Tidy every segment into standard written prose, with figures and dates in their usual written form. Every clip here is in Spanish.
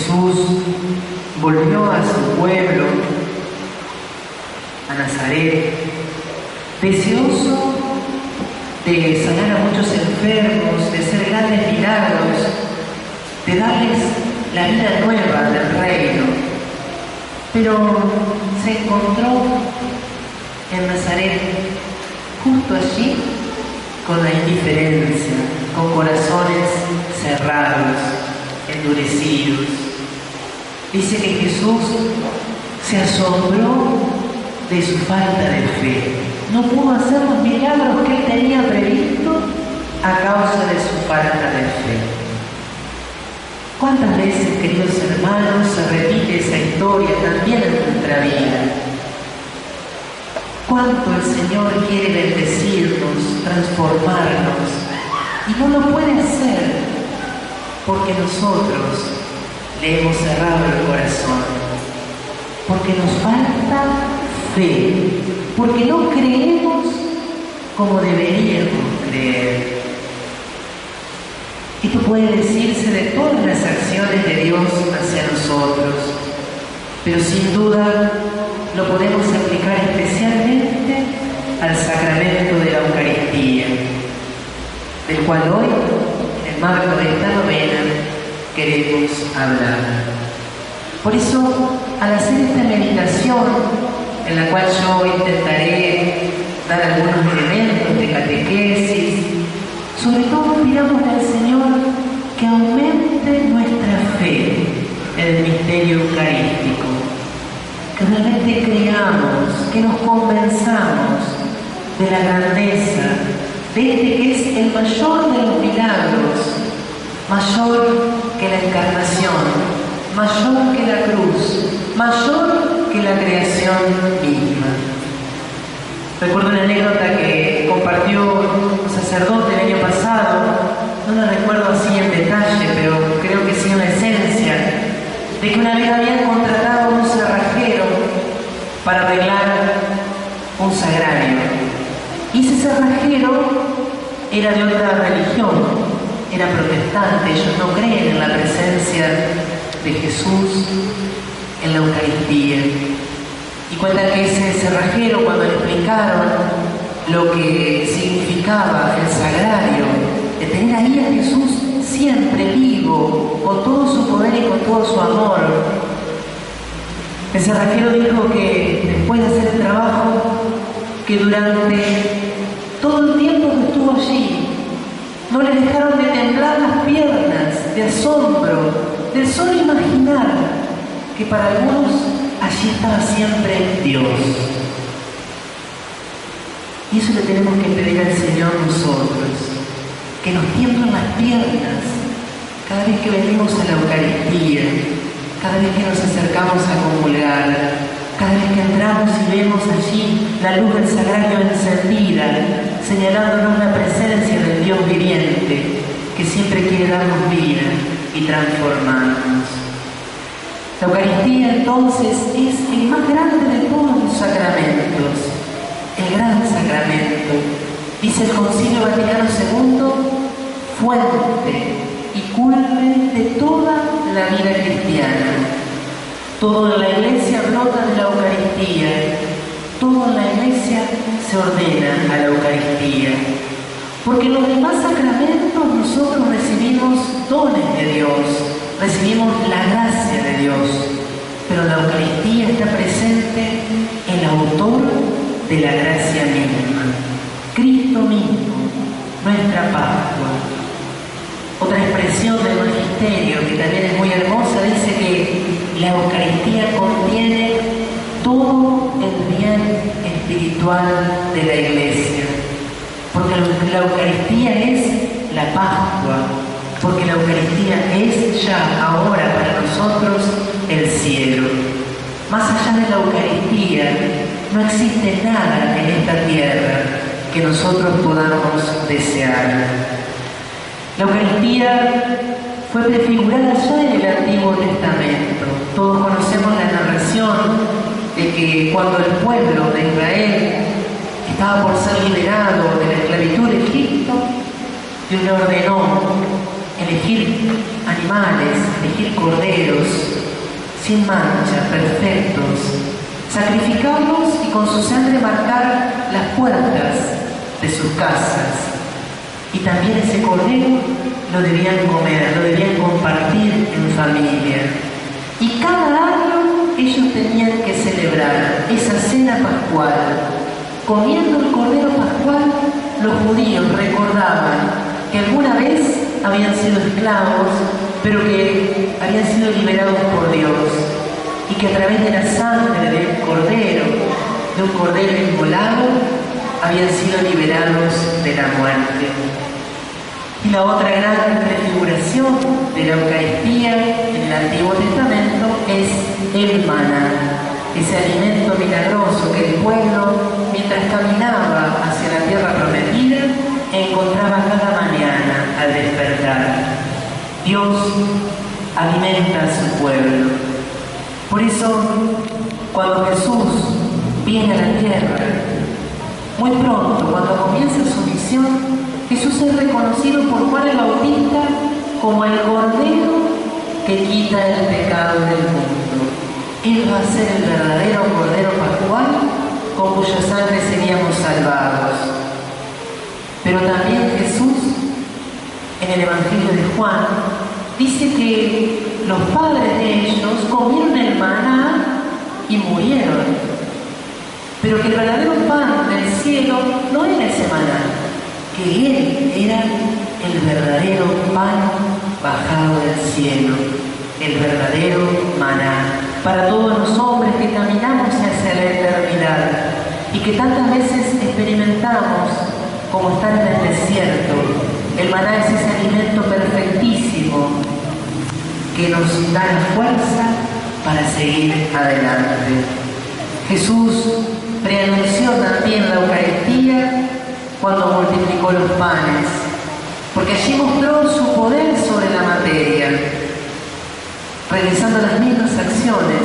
Jesús volvió a su pueblo, a Nazaret, deseoso de sanar a muchos enfermos, de hacer grandes milagros, de darles la vida nueva del reino. Pero se encontró en Nazaret, justo allí, con la indiferencia, con corazones cerrados, endurecidos. Dice que Jesús se asombró de su falta de fe. No pudo hacer los milagros que él tenía previsto a causa de su falta de fe. ¿Cuántas veces, queridos hermanos, se repite esa historia también en nuestra vida? ¿Cuánto el Señor quiere bendecirnos, transformarnos? Y no lo puede hacer porque nosotros le hemos cerrado el corazón, porque nos falta fe, porque no creemos como deberíamos creer. Esto puede decirse de todas las acciones de Dios hacia nosotros, pero sin duda lo podemos aplicar especialmente al sacramento de la Eucaristía, del cual hoy, en el marco de esta novena, queremos hablar. Por eso, al hacer esta meditación, en la cual yo intentaré dar algunos elementos de catequesis, sobre todo pidámosle al Señor que aumente nuestra fe en el misterio eucarístico, que realmente creamos, que nos convenzamos de la grandeza de este que es el mayor de los milagros, mayor que la encarnación, mayor que la cruz, mayor que la creación misma. Recuerdo una anécdota que compartió un sacerdote el año pasado, no la recuerdo así en detalle, pero creo que sí una esencia, de que una vez habían contratado a un cerrajero para arreglar un sagrario. Y ese cerrajero era de otra religión, era protestante, ellos no creen en la presencia de Jesús en la Eucaristía. Y cuenta que ese cerrajero, cuando le explicaron lo que significaba el sagrario, de tener ahí a Jesús siempre vivo, con todo su poder y con todo su amor, el cerrajero dijo que después de hacer el trabajo, que durante todo el tiempo que estuvo allí, no le dejaron de temblar las piernas de asombro, de solo imaginar que para algunos allí estaba siempre Dios. Y eso le tenemos que pedir al Señor nosotros, que nos tiemblen las piernas cada vez que venimos a la Eucaristía, cada vez que nos acercamos a comulgar, cada vez que entramos y vemos allí la luz del sagrario encendida, señalándonos la presencia del Dios viviente, que siempre quiere darnos vida y transformarnos. La Eucaristía entonces es el más grande de todos los sacramentos, el gran sacramento. Dice el Concilio Vaticano II, fuente y culmen de toda la vida cristiana. Todo en la Iglesia brota de la Eucaristía, todo en la Iglesia se ordena a la Eucaristía. Porque en los demás sacramentos nosotros recibimos dones de Dios, recibimos la gracia de Dios, pero en la Eucaristía está presente el autor de la gracia misma, Cristo mismo, nuestra Pascua. Otra expresión del Magisterio, que también es muy hermosa, dice que la Eucaristía contiene todo el bien espiritual de la Iglesia, porque la Eucaristía es la Pascua, porque la Eucaristía es ya ahora para nosotros el cielo. Más allá de la Eucaristía no existe nada en esta tierra que nosotros podamos desear. La Eucaristía fue prefigurada ya en el Antiguo Testamento. Todos conocemos la narración de que cuando el pueblo de Israel estaba por ser liberado de la esclavitud de Egipto, Dios le ordenó elegir animales, elegir corderos, sin mancha, perfectos, sacrificarlos y con su sangre marcar las puertas de sus casas. Y también ese cordero lo debían comer, lo debían compartir en familia. Y cada año ellos tenían que celebrar esa cena pascual. Comiendo el cordero pascual, los judíos recordaban que alguna vez habían sido esclavos, pero que habían sido liberados por Dios, y que a través de la sangre de un cordero inmolado, habían sido liberados de la muerte. Y la otra gran prefiguración de la Eucaristía en el Antiguo Testamento es el maná, ese alimento milagroso que el pueblo, mientras caminaba hacia la tierra prometida, encontraba cada mañana al despertar. Dios alimenta a su pueblo. Por eso, cuando Jesús viene a la tierra, muy pronto, cuando comienza su misión, Jesús es reconocido por Juan el Bautista como el Cordero que quita el pecado del mundo. Él va a ser el verdadero Cordero Pascual con cuya sangre seríamos salvados. Pero también Jesús, en el Evangelio de Juan, dice que los padres de ellos comieron el maná y murieron. Pero que el verdadero pan del cielo no era ese maná, que Él era el verdadero pan bajado del cielo, el verdadero maná, para todos los hombres que caminamos hacia la eternidad y que tantas veces experimentamos como estar en el desierto. El maná es ese alimento perfectísimo que nos da la fuerza para seguir adelante. Jesús preanunció también la Eucaristía cuando multiplicó los panes, porque allí mostró su poder sobre la materia, realizando las mismas acciones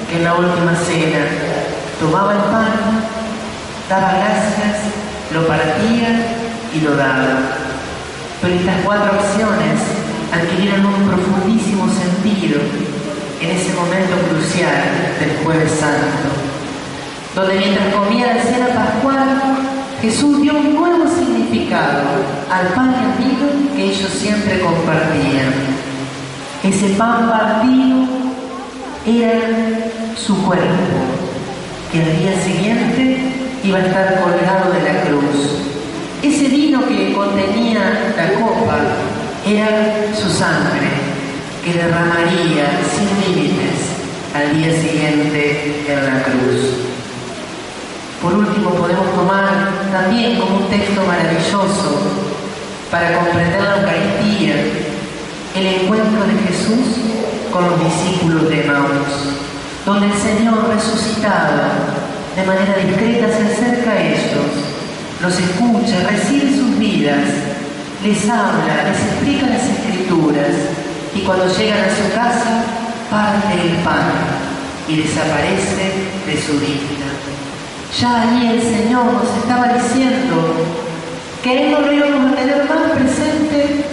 que en la última cena. Tomaba el pan, daba gracias, lo partía y lo daba. Pero estas 4 acciones adquirieron un profundísimo sentido en ese momento crucial del Jueves Santo, donde mientras comía la cena pascual, Jesús dio un nuevo significado al pan y al vino que ellos siempre compartían. Ese pan partido era su cuerpo, que al día siguiente iba a estar colgado de la cruz. Ese vino que contenía la copa era su sangre, que derramaría sin límites al día siguiente en la cruz. Por último, podemos tomar también como un texto maravilloso para comprender la Eucaristía el encuentro de Jesús con los discípulos de Emaús, donde el Señor resucitado de manera discreta se acerca a ellos, los escucha, recibe sus vidas, les habla, les explica las Escrituras, y cuando llegan a su casa parte el pan y desaparece de su vista. Ya allí el Señor nos estaba diciendo que Él no lo íbamos a tener más presente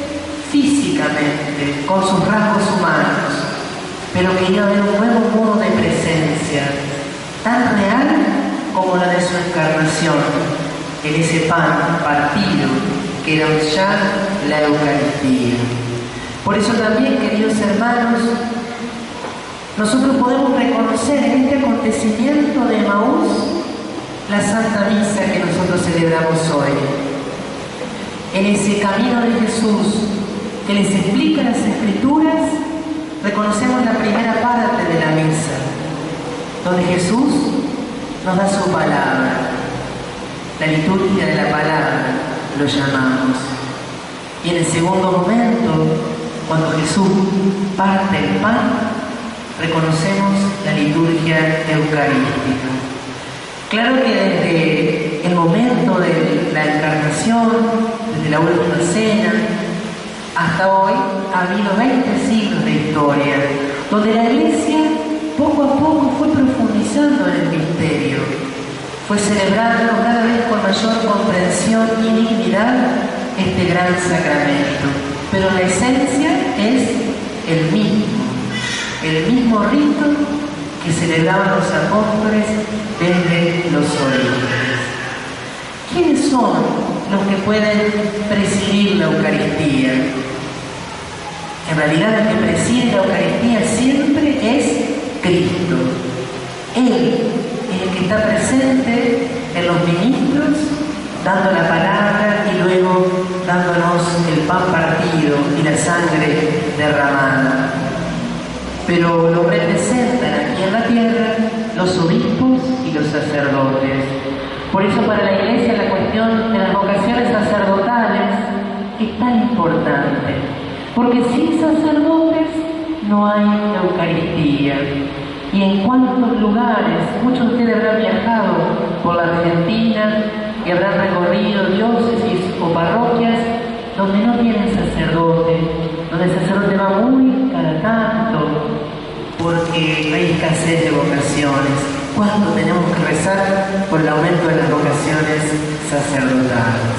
físicamente, con sus rasgos humanos, pero que iba a haber un nuevo modo de presencia, tan real como la de su encarnación, en ese pan partido, que era ya la Eucaristía. Por eso también, queridos hermanos, nosotros podemos reconocer en este acontecimiento de Emaús la Santa Misa que nosotros celebramos hoy. En ese camino de Jesús que les explica las Escrituras, reconocemos la primera parte de la misa, donde Jesús nos da su palabra, la liturgia de la palabra, lo llamamos. Y en el segundo momento, cuando Jesús parte el pan, reconocemos la liturgia eucarística. Claro que desde el momento de la encarnación, desde la última cena, hasta hoy ha habido 20 siglos de historia, donde la Iglesia poco a poco fue profundizando en el misterio, fue celebrando cada vez con mayor comprensión y dignidad este gran sacramento. Pero la esencia es el mismo rito que celebraban los apóstoles desde los orígenes. ¿Quiénes son los que pueden presidir la Eucaristía? En realidad el que preside la Eucaristía siempre es Cristo. Él es el que está presente en los ministros, dando la palabra y luego dándonos el pan partido y la sangre derramada. Pero lo representan aquí en la tierra los obispos y los sacerdotes. Por eso para la Iglesia la cuestión de las vocaciones sacerdotales es tan importante, porque sin sacerdotes no hay Eucaristía. Y en cuántos lugares, muchos de ustedes habrán viajado por la Argentina y habrán recorrido diócesis o parroquias donde no tienen sacerdote, donde el sacerdote va muy cada tanto, porque hay escasez de vocaciones. ¿Cuánto tenemos que rezar por el aumento de las vocaciones sacerdotales?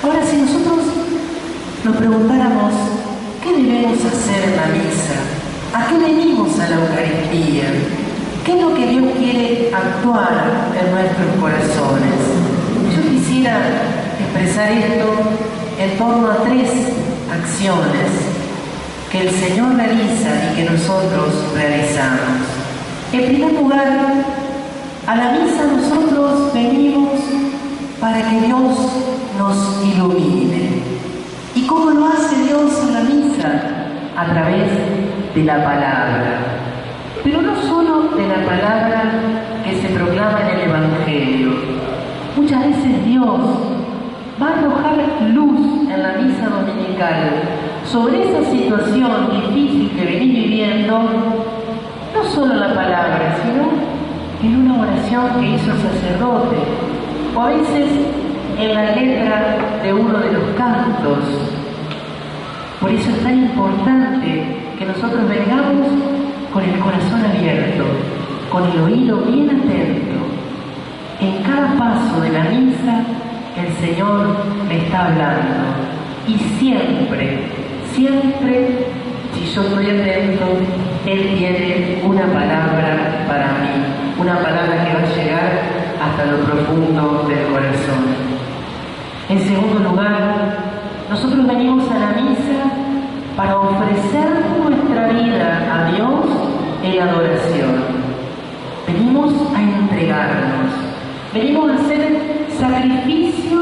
Ahora, si nosotros nos preguntáramos, ¿qué debemos hacer en la misa? ¿A qué venimos a la Eucaristía? ¿Qué es lo que Dios quiere actuar en nuestros corazones? Yo quisiera expresar esto en torno a 3 acciones que el Señor realiza y que nosotros realizamos. En primer lugar, a la misa nosotros venimos para que Dios nos ilumine. ¿Y cómo lo hace Dios en la misa? A través de la palabra. Pero no solo de la palabra que se proclama en el Evangelio. Muchas veces Dios va a arrojar luz en la misa dominical sobre esa situación difícil que venís viviendo, no solo en la palabra, sino en una oración que hizo el sacerdote, o a veces en la letra de uno de los cantos. Por eso es tan importante que nosotros vengamos con el corazón abierto, con el oído bien atento. En cada paso de la misa el Señor me está hablando. Y siempre, si yo estoy atento, Él tiene una palabra para mí, una palabra que va a llegar hasta lo profundo del corazón. En segundo lugar, nosotros venimos a la misa para ofrecer nuestra vida a Dios en adoración. Venimos a entregarnos, venimos a hacer sacrificio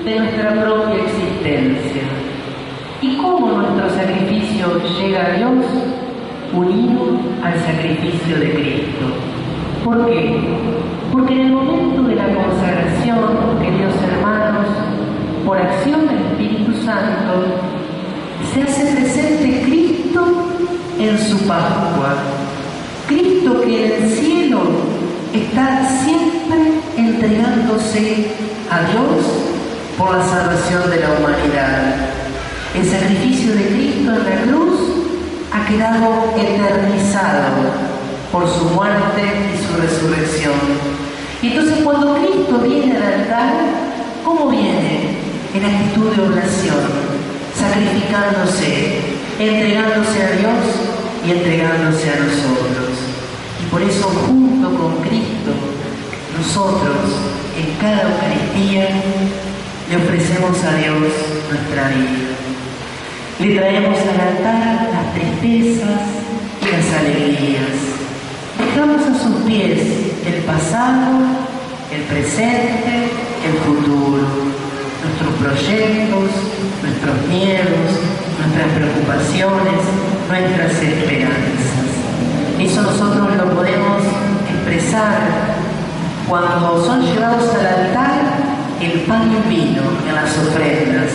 de nuestra propia existencia. ¿Y cómo nuestro sacrificio llega a Dios? Unido al sacrificio de Cristo. ¿Por qué? Porque en el momento de la consagración, queridos hermanos, por acción del Espíritu Santo, se hace presente Cristo en su Pascua. Cristo que en el cielo está siempre entregándose a Dios por la salvación de la humanidad. El sacrificio de Cristo en la cruz ha quedado eternizado por su muerte y su resurrección. Y entonces cuando Cristo viene al altar, ¿cómo viene? En actitud de oblación, sacrificándose, entregándose a Dios y entregándose a nosotros. Y por eso, junto con Cristo, nosotros en cada Eucaristía le ofrecemos a Dios nuestra vida. Le traemos al altar las tristezas y las alegrías. Dejamos a sus pies el pasado, el presente, el futuro, nuestros proyectos, nuestros miedos, nuestras preocupaciones, nuestras esperanzas. Eso nosotros lo podemos expresar cuando son llevados al altar el pan y el vino en las ofrendas.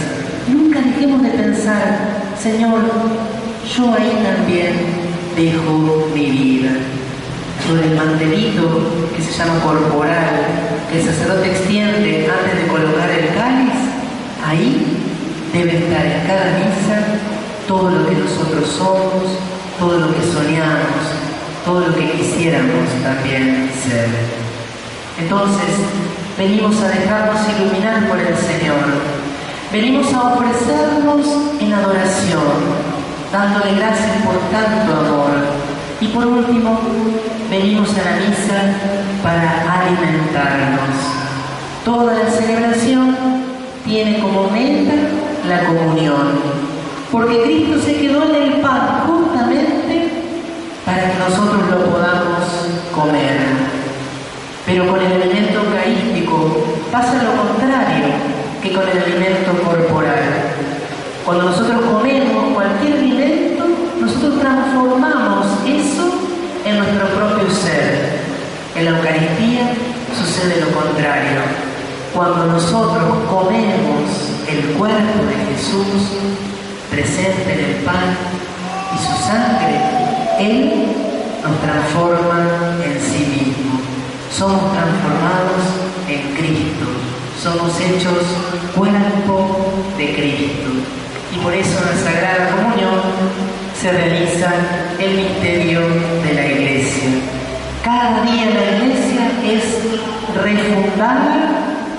Nunca dejemos de pensar, Señor, yo ahí también dejo mi vida. Sobre el mantelito que se llama corporal, que el sacerdote extiende antes de colocar el cáliz, ahí debe estar en cada misa todo lo que nosotros somos, todo lo que soñamos, todo lo que quisiéramos también ser. Entonces, venimos a dejarnos iluminar por el Señor. Venimos a ofrecernos en adoración, dándole gracias por tanto amor. Y por último, venimos a la misa para alimentarnos. Toda la celebración tiene como meta la comunión, porque Cristo se quedó en el pan justamente para que nosotros lo podamos comer. Pero con el alimento eucarístico pasa lo contrario que con el alimento corporal. Cuando nosotros comemos cualquier alimento, nosotros transformamos eso en nuestro propio ser. En la Eucaristía sucede lo contrario. Cuando nosotros comemos el cuerpo de Jesús, presente en el pan y su sangre, Él nos transforma en sí mismo. Somos transformados en Cristo. Somos hechos cuerpo de Cristo. Y por eso en la Sagrada Comunión se realiza el misterio de la Iglesia. Cada día la Iglesia es refundada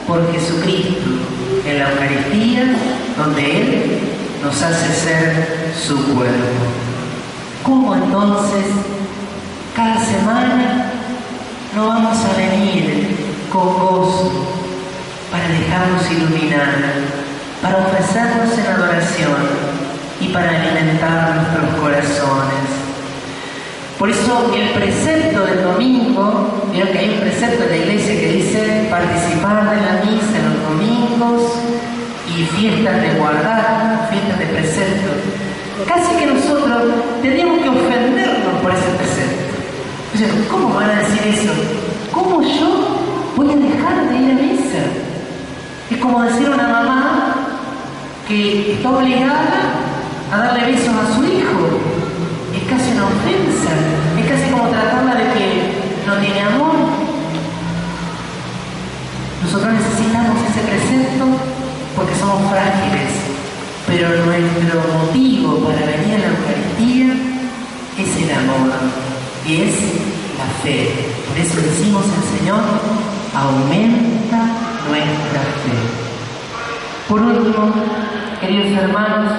por Jesucristo en la Eucaristía, donde Él nos hace ser su cuerpo. ¿Cómo entonces cada semana no vamos a venir con gozo para dejarnos iluminar, para ofrecernos en adoración y para alimentar nuestros corazones? Por eso el precepto del domingo, vieron que hay un precepto de la Iglesia que dice participar de la misa en los domingos y fiestas de guardar, fiestas de precepto. Casi que nosotros tendríamos que ofendernos por ese precepto. O sea, ¿cómo van a decir eso? ¿Cómo yo voy a dejar de ir a misa? Es como decir a una mamá que está obligada a darle besos a su hijo. Es casi una ofensa, es casi como tratarla de que no tiene amor. Nosotros necesitamos ese precepto porque somos frágiles, pero nuestro motivo para venir a la Eucaristía es el amor y es la fe. Por eso decimos al Señor, aumenta nuestra fe. Por último, queridos hermanos,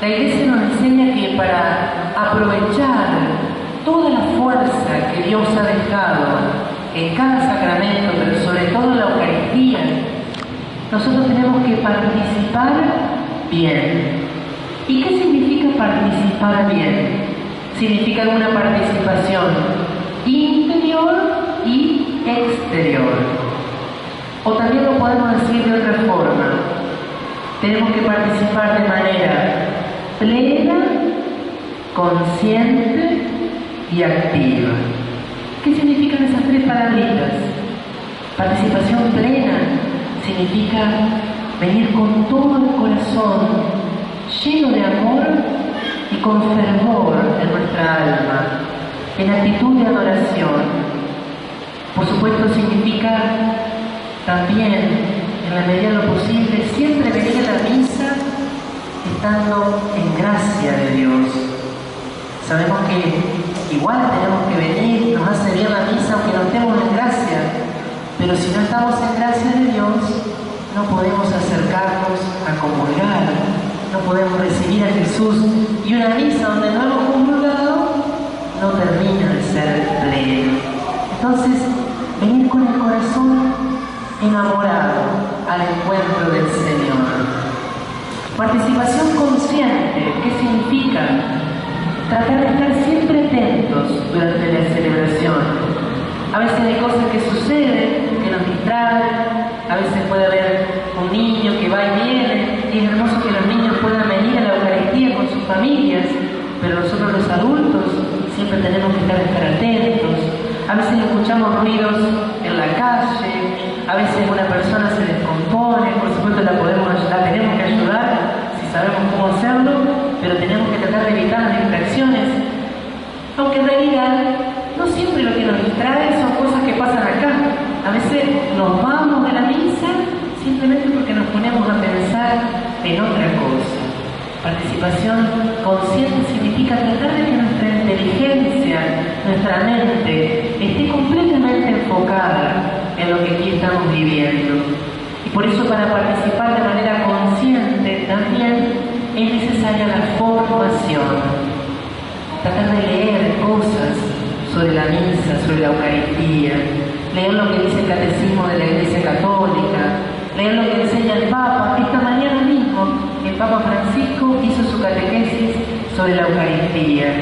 la Iglesia nos enseña que para aprovechar toda la fuerza que Dios ha dejado en cada sacramento, pero sobre todo en la Eucaristía, nosotros tenemos que participar bien. ¿Y qué significa participar bien? Significa una participación interior y exterior. O también lo podemos decir de otra forma. Tenemos que participar de manera plena, consciente y activa. ¿Qué significan esas tres palabritas? Participación plena significa venir con todo el corazón, lleno de amor y con fervor en nuestra alma, en actitud de adoración. Por supuesto significa también, en la medida de lo posible, siempre venir a la misa estando en gracia de Dios. Sabemos que igual tenemos que venir, nos hace bien la misa aunque no estemos en gracia, pero si no estamos en gracia de Dios, no podemos acercarnos a comulgar, no podemos recibir a Jesús, y una misa donde no hemos comulgado no termina de ser plena. Entonces, venir con el corazón enamorado al encuentro del Señor. Participación consciente, ¿qué significa? Tratar de estar siempre atentos durante la celebración. A veces hay cosas que suceden, que nos distraen, a veces puede haber un niño que va y viene, y es hermoso que los niños puedan venir a la Eucaristía con sus familias, pero nosotros los adultos siempre tenemos que estar atentos. A veces escuchamos ruidos en la calle, a veces una persona se descompone, por supuesto la tenemos que ayudar si sabemos cómo hacerlo, pero tenemos que tratar de evitar las distracciones, aunque en realidad no siempre lo que nos distrae son cosas que pasan acá. A veces nos vamos de la misa simplemente porque nos ponemos a pensar en otra cosa. Participación consciente significa tratar de que nuestra inteligencia, nuestra mente, esté completamente enfocada en lo que aquí estamos viviendo. Y por eso, para participar de manera consciente también es necesario necesaria la formación. Tratar de leer cosas sobre la misa, sobre la Eucaristía, leer lo que dice el Catecismo de la Iglesia Católica, leer lo que enseña el Papa. Esta mañana mismo el Papa Francisco hizo su catequesis sobre la Eucaristía.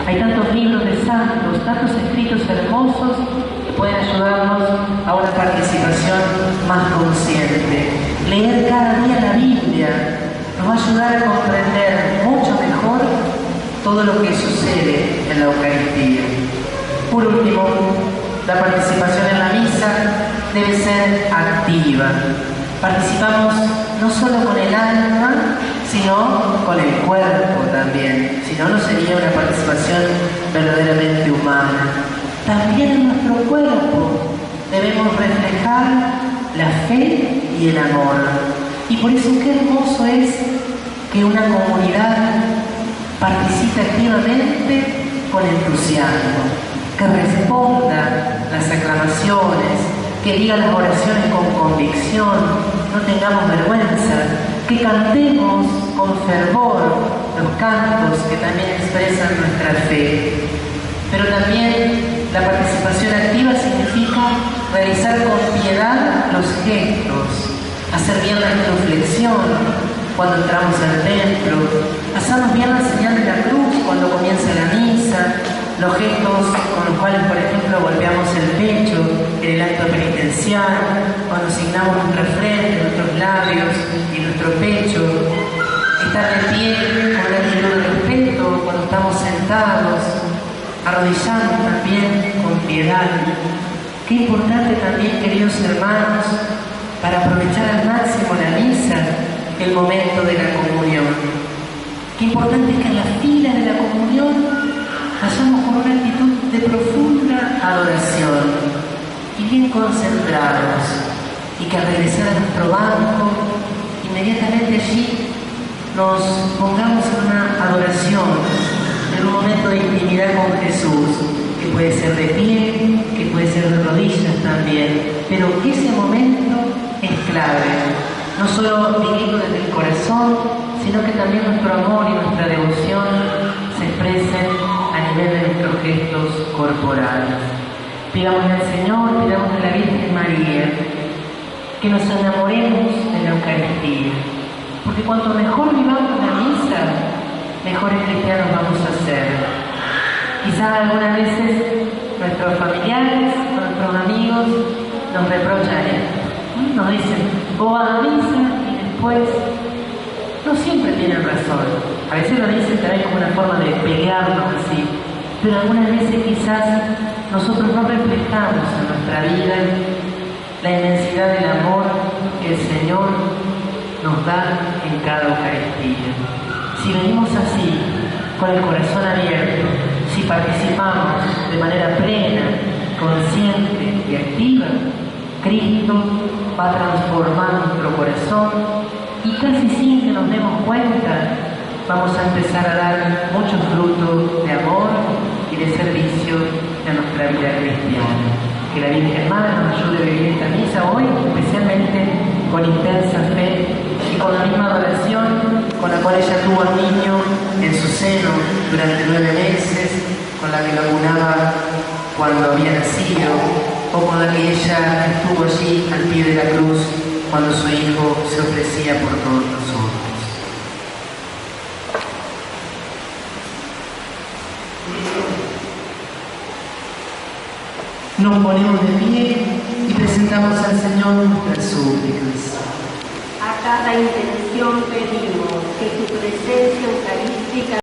Hay tantos libros de santos, tantos escritos hermosos que pueden ayudarnos a una participación más consciente. Leer cada día la Biblia nos va a ayudar a comprender mucho mejor todo lo que sucede en la Eucaristía. Por último, la participación en la misa debe ser activa. Participamos no solo con el alma, sino con el cuerpo también. Si no, no sería una participación verdaderamente humana. También en nuestro cuerpo debemos reflejar la fe y el amor. Y por eso qué hermoso es que una comunidad participe activamente con entusiasmo, que responda las aclamaciones, que diga las oraciones con convicción, no tengamos vergüenza, que cantemos con fervor los cantos que también expresan nuestra fe. Pero también la participación activa significa realizar con piedad los gestos, hacer bien la genuflexión cuando entramos al templo, hacernos bien la señal de la cruz cuando comienza la misa, los gestos con los cuales, por ejemplo, golpeamos el pecho en el acto penitencial, cuando signamos nuestra frente, nuestros labios y nuestro pecho, estar de pie con una actitud de respeto cuando estamos sentados, arrodillarnos también con piedad. Qué importante también, queridos hermanos, para aprovechar al máximo la misa, el momento de la comunión. Qué importante es que en la fila de la comunión vayamos con una actitud de profunda adoración y bien concentrados, y que al regresar a nuestro banco, inmediatamente allí nos pongamos en una adoración, en un momento de intimidad con Jesús, que puede ser de pie, que puede ser de rodillas también, pero ese momento es clave. No solo vivido desde el corazón, sino que también nuestro amor y nuestra devoción se expresen a nivel de nuestros gestos corporales. Pidámosle al Señor, pidámosle a la Virgen María, que nos enamoremos de la Eucaristía, porque cuanto mejor vivamos la misa, mejores cristianos vamos a ser. Quizás algunas veces nuestros familiares, nuestros amigos nos reprochan esto. Nos dicen, vos vas a la misa y después no siempre tienen razón. A veces lo dicen también como una forma de pelearnos así, pero algunas veces quizás nosotros no reflejamos en nuestra vida la inmensidad del amor que el Señor nos da en cada Eucaristía. Si venimos así, con el corazón abierto, si participamos de manera plena, consciente y activa, Cristo va a transformar nuestro corazón y casi sin que nos demos cuenta vamos a empezar a dar muchos frutos de amor y de servicio en nuestra vida cristiana. Que la Virgen Madre nos ayude a vivir esta misa hoy, especialmente con intensa fe y con la misma adoración con la cual ella tuvo al niño en su seno durante 9 meses, con la que lo acunaba cuando había nacido, o con la que ella estuvo allí al pie de la cruz cuando su Hijo se ofrecía por todos nosotros. Nos ponemos de pie y presentamos al Señor nuestras súplicas. A cada intención pedimos que tu presencia eucarística